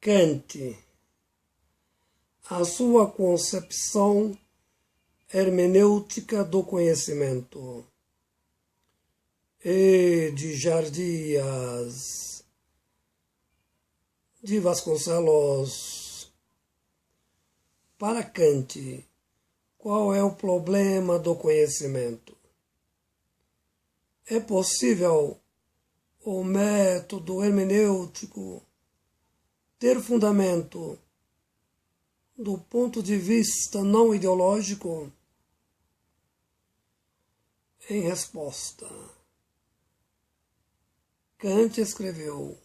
Kant, a sua concepção hermenêutica do conhecimento, e de Jardias de Vasconcelos. Para Kant, qual é o problema do conhecimento? É possível o método hermenêutico ter fundamento do ponto de vista não ideológico? Em resposta, Kant escreveu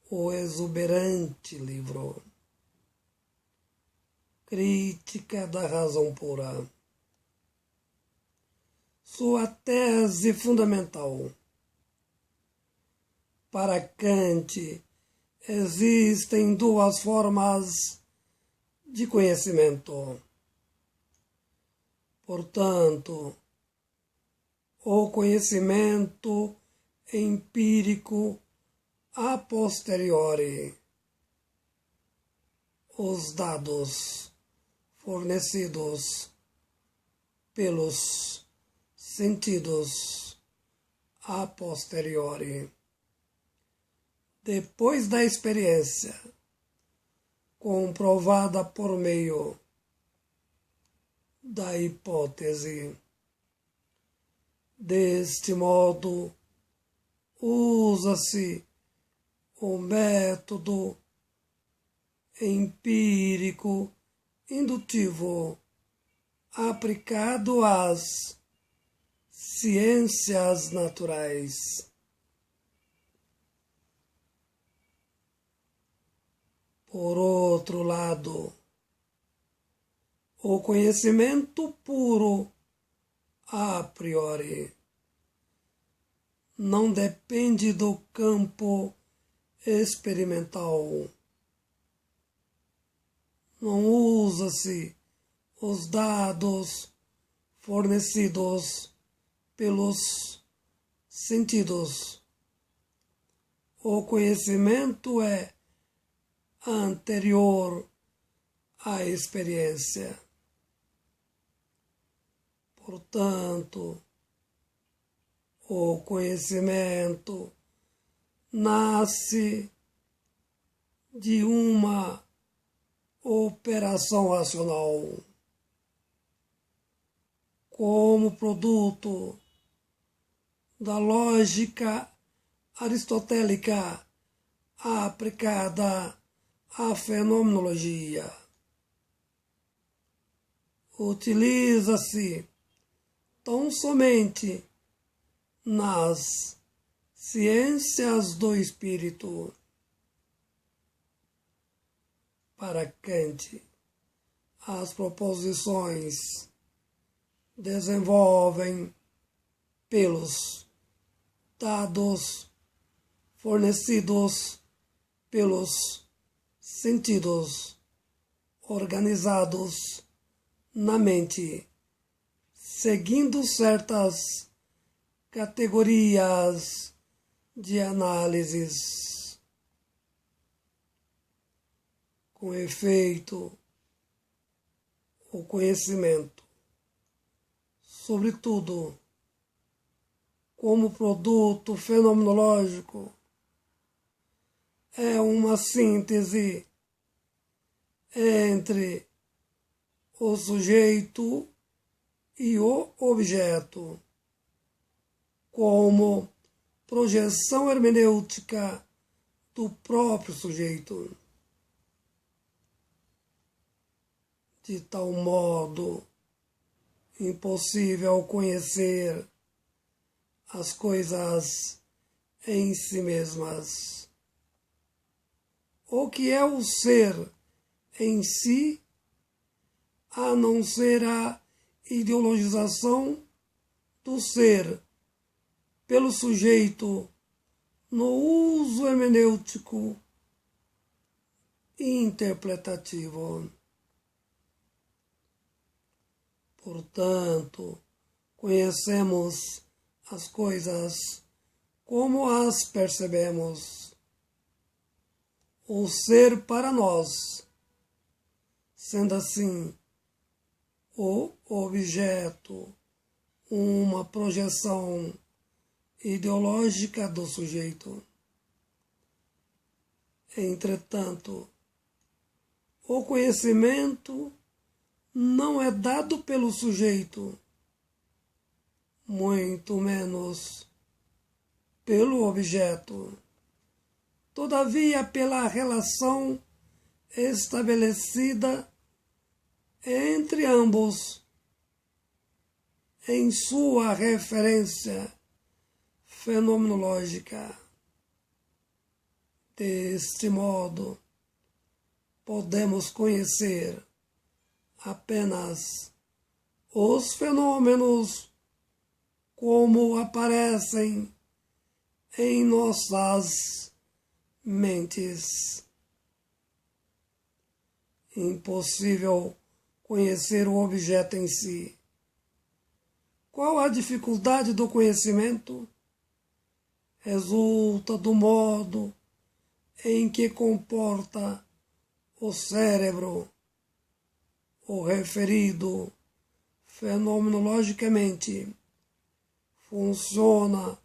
o exuberante livro Crítica da Razão Pura. Sua tese fundamental. Para Kant, existem duas formas de conhecimento. Portanto, o conhecimento empírico a posteriori, os dados fornecidos pelos sentidos a posteriori, depois da experiência comprovada por meio da hipótese. Deste modo, usa-se o método empírico indutivo aplicado às ciências naturais. Por outro lado, o conhecimento puro a priori não depende do campo experimental. Não usa-se os dados fornecidos pelos sentidos. O conhecimento é anterior à experiência. Portanto, o conhecimento nasce de uma operação racional, como produto da lógica aristotélica aplicada à fenomenologia. Utiliza-se tão somente nas ciências do espírito. Para Kant, as proposições desenvolvem pelos dados fornecidos pelos sentidos organizados na mente, seguindo certas categorias de análises. Com efeito, o conhecimento, sobretudo como produto fenomenológico, é uma síntese entre o sujeito e o objeto, como projeção hermenêutica do próprio sujeito. De tal modo, impossível conhecer as coisas em si mesmas. O que é o ser em si, a não ser a ideologização do ser pelo sujeito no uso hermenêutico e interpretativo. Portanto, conhecemos as coisas como as percebemos. o ser para nós. Sendo assim, o objeto, uma projeção ideológica do sujeito. Entretanto, o conhecimento não é dado pelo sujeito, muito menos pelo objeto. Todavia, pela relação estabelecida entre ambos, em sua referência fenomenológica. Deste modo, podemos conhecer apenas os fenômenos como aparecem em nossas mentes. Impossível conhecer o objeto em si. Qual a dificuldade do conhecimento? Resulta do modo em que comporta o cérebro, o referido fenomenologicamente, funciona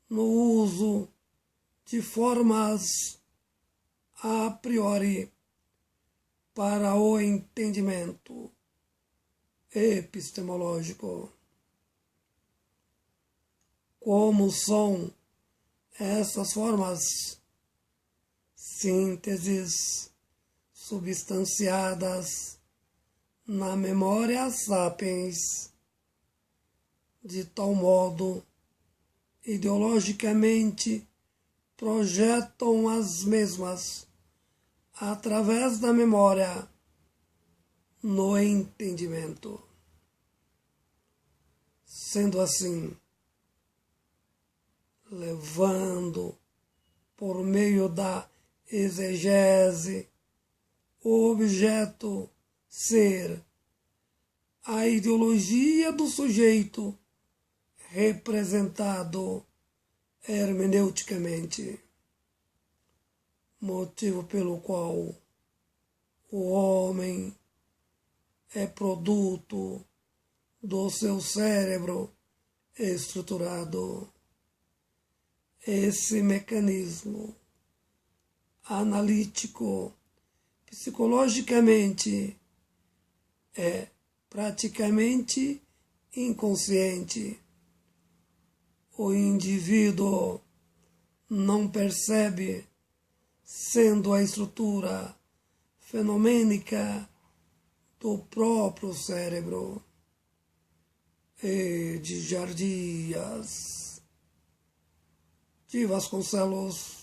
no uso de formas a priori para o entendimento epistemológico. Como são essas formas? Sínteses substanciadas na memória sapiens, de tal modo, ideologicamente, projetam as mesmas através da memória no entendimento. Sendo assim, levando por meio da exegese o objeto ser a ideologia do sujeito representado hermeneuticamente, motivo pelo qual o homem é produto do seu cérebro estruturado. Esse mecanismo analítico, psicologicamente, é praticamente inconsciente. O indivíduo não percebe, sendo a estrutura fenomênica do próprio cérebro. E de Jardias de Vasconcelos.